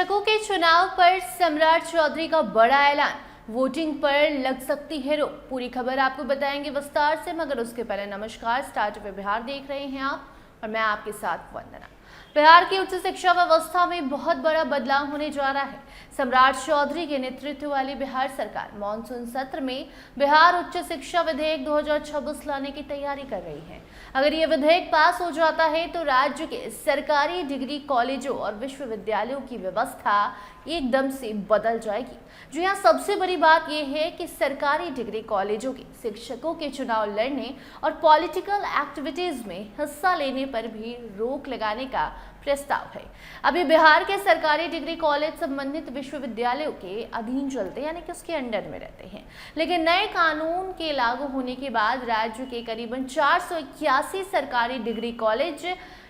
शिक्षकों के चुनाव पर सम्राट चौधरी का बड़ा ऐलान, वोटिंग पर लग सकती है रोक। पूरी खबर आपको बताएंगे विस्तार से, मगर उसके पहले नमस्कार। स्टार्ट वे बिहार देख रहे हैं आप और मैं आपके साथ वंदना। बिहार की उच्च शिक्षा व्यवस्था में बहुत बड़ा बदलाव होने जा रहा है। सम्राट चौधरी के नेतृत्व वाली बिहार सरकार मॉनसून सत्र में बिहार उच्च शिक्षा विधेयक 2026 लाने की तैयारी कर रही है। अगर ये विधेयक पास हो जाता है तो राज्य के सरकारी डिग्री कॉलेजों और विश्वविद्यालयों की व्यवस्था एकदम से बदल जाएगी। जो यहाँ सबसे बड़ी बात यह है कि सरकारी डिग्री कॉलेजों के शिक्षकों के चुनाव लड़ने और पॉलिटिकल एक्टिविटीज में हिस्सा लेने पर भी रोक लगाने का प्रस्ताव है। अभी बिहार के सरकारी डिग्री कॉलेज संबंधित विश्वविद्यालयों के अधीन चलते हैं, यानी कि उसके अंडर में रहते हैं। लेकिन नए कानून के लागू होने के बाद राज्य के करीबन 481 सरकारी डिग्री कॉलेज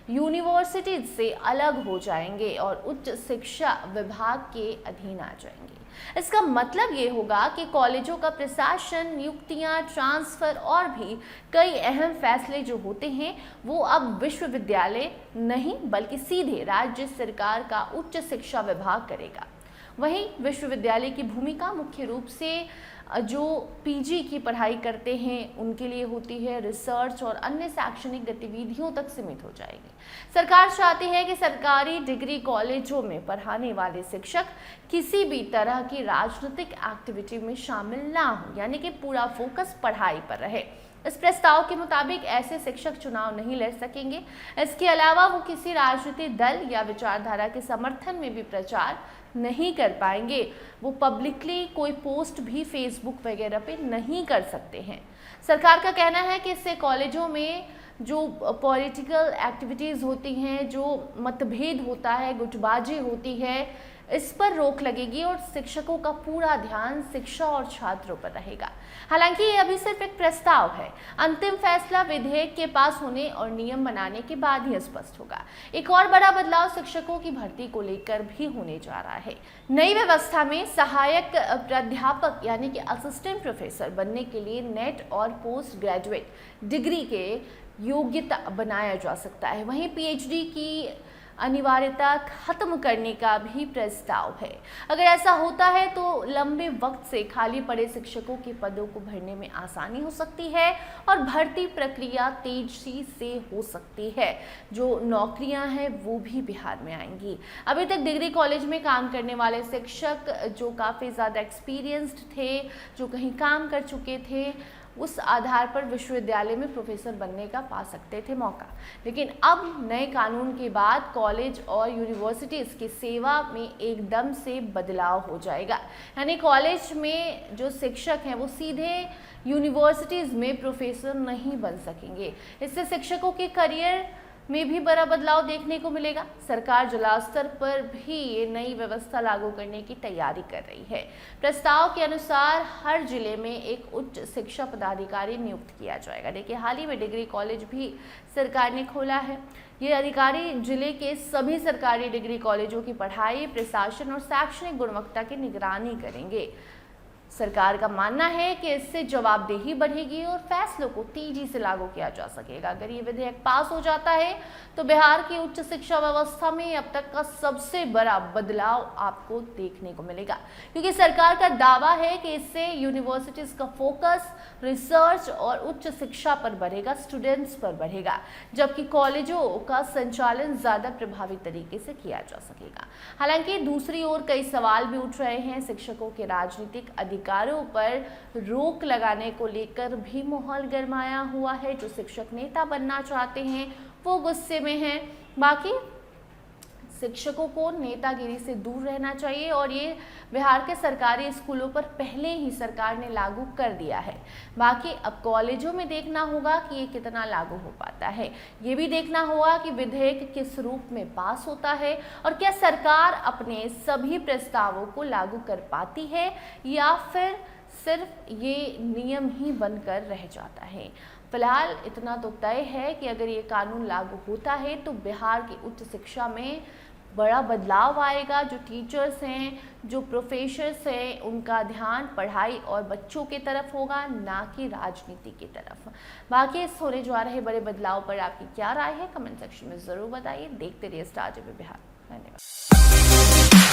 यूनिवर्सिटीज से अलग हो जाएंगे और उच्च शिक्षा विभाग के अधीन आ जाएंगे। इसका मतलब ये होगा कि कॉलेजों का प्रशासन, नियुक्तियां, ट्रांसफर और भी कई अहम फैसले जो होते हैं वो अब विश्वविद्यालय नहीं बल्कि सीधे राज्य सरकार का उच्च शिक्षा विभाग करेगा। वहीं विश्वविद्यालय की भूमिका मुख्य रूप से जो पीजी की पढ़ाई करते हैं उनके लिए होती है, रिसर्च और अन्य शैक्षणिक गतिविधियों तक सीमित हो जाएगी। सरकार चाहती है कि सरकारी डिग्री कॉलेजों में पढ़ाने वाले शिक्षक किसी भी तरह की राजनीतिक एक्टिविटी में शामिल ना हो, यानी कि पूरा फोकस पढ़ाई पर रहे। इस प्रस्ताव के मुताबिक ऐसे शिक्षक चुनाव नहीं लड़ सकेंगे। इसके अलावा वो किसी राजनीतिक दल या विचारधारा के समर्थन में भी प्रचार नहीं कर पाएंगे। वो पब्लिकली कोई पोस्ट भी फेसबुक वगैरह पे नहीं कर सकते हैं। सरकार का कहना है कि इससे कॉलेजों में जो पॉलिटिकल एक्टिविटीज़ होती हैं, जो मतभेद होता है, गुटबाजी होती है, इस पर रोक लगेगी और शिक्षकों का पूरा ध्यान शिक्षा और छात्रों पर रहेगा। हालांकि ये अभी सिर्फ एक प्रस्ताव है। अंतिम फैसला विधेयक के पास होने और नियम बनाने के बाद ही स्पष्ट होगा। एक और बड़ा बदलाव शिक्षकों की भर्ती को लेकर भी होने जा रहा है। नई व्यवस्था में सहायक प्राध्यापक यानी कि असिस्टेंट प्रोफेसर बनने के लिए नेट और पोस्ट ग्रेजुएट डिग्री के योग्यता बनाया जा सकता है। वहीं पीएचडी की अनिवार्यता खत्म करने का भी प्रस्ताव है। अगर ऐसा होता है तो लंबे वक्त से खाली पड़े शिक्षकों के पदों को भरने में आसानी हो सकती है और भर्ती प्रक्रिया तेजी से हो सकती है। जो नौकरियां हैं वो भी बिहार में आएंगी। अभी तक डिग्री कॉलेज में काम करने वाले शिक्षक जो काफ़ी ज़्यादा एक्सपीरियंस्ड थे, जो कहीं काम कर चुके थे, उस आधार पर विश्वविद्यालय में प्रोफेसर बनने का पा सकते थे मौका। लेकिन अब नए कानून के बाद कॉलेज और यूनिवर्सिटीज़ की सेवा में एकदम से बदलाव हो जाएगा। यानी कॉलेज में जो शिक्षक हैं वो सीधे यूनिवर्सिटीज़ में प्रोफेसर नहीं बन सकेंगे। इससे शिक्षकों के करियर में भी बड़ा बदलाव देखने को मिलेगा। सरकार जिला स्तर पर भी ये नई व्यवस्था लागू करने की तैयारी कर रही है। प्रस्ताव के अनुसार हर जिले में एक उच्च शिक्षा पदाधिकारी नियुक्त किया जाएगा। देखिए, हाल ही में डिग्री कॉलेज भी सरकार ने खोला है। ये अधिकारी जिले के सभी सरकारी डिग्री कॉलेजों की पढ़ाई, प्रशासन और शैक्षणिक गुणवत्ता की निगरानी करेंगे। सरकार का मानना है कि इससे जवाबदेही बढ़ेगी और फैसलों को तेजी से लागू किया जा सकेगा। अगर ये विधेयक पास हो जाता है तो बिहार की उच्च शिक्षा व्यवस्था में अब तक का सबसे बड़ा बदलाव आपको देखने को मिलेगा, क्योंकि सरकार का दावा है कि इससे यूनिवर्सिटीज का फोकस रिसर्च और उच्च शिक्षा पर बढ़ेगा, स्टूडेंट्स पर बढ़ेगा, जबकि कॉलेजों का संचालन ज़्यादा प्रभावी तरीके से किया जा सकेगा। हालांकि दूसरी ओर कई सवाल भी उठ रहे हैं। शिक्षकों के राजनीतिक अधिकारों पर रोक लगाने को लेकर भी माहौल गरमाया हुआ है। जो शिक्षक नेता बनना चाहते हैं वो गुस्से में हैं। बाकी शिक्षकों को नेतागिरी से दूर रहना चाहिए और ये बिहार के सरकारी स्कूलों पर पहले ही सरकार ने लागू कर दिया है। बाकी अब कॉलेजों में देखना होगा कि ये कितना लागू हो पाता है। ये भी देखना होगा कि विधेयक किस रूप में पास होता है और क्या सरकार अपने सभी प्रस्तावों को लागू कर पाती है या फिर सिर्फ ये नियम ही बनकर रह जाता है। फिलहाल इतना तो तय है कि अगर ये कानून लागू होता है तो बिहार की उच्च शिक्षा में बड़ा बदलाव आएगा। जो टीचर्स हैं, जो प्रोफेसर्स हैं, उनका ध्यान पढ़ाई और बच्चों की तरफ होगा, ना कि राजनीति की तरफ। बाकी इस होने जा रहे बड़े बदलाव पर आपकी क्या राय है, कमेंट सेक्शन में ज़रूर बताइए। देखते रहिए स्टार टीवी बिहार। धन्यवाद।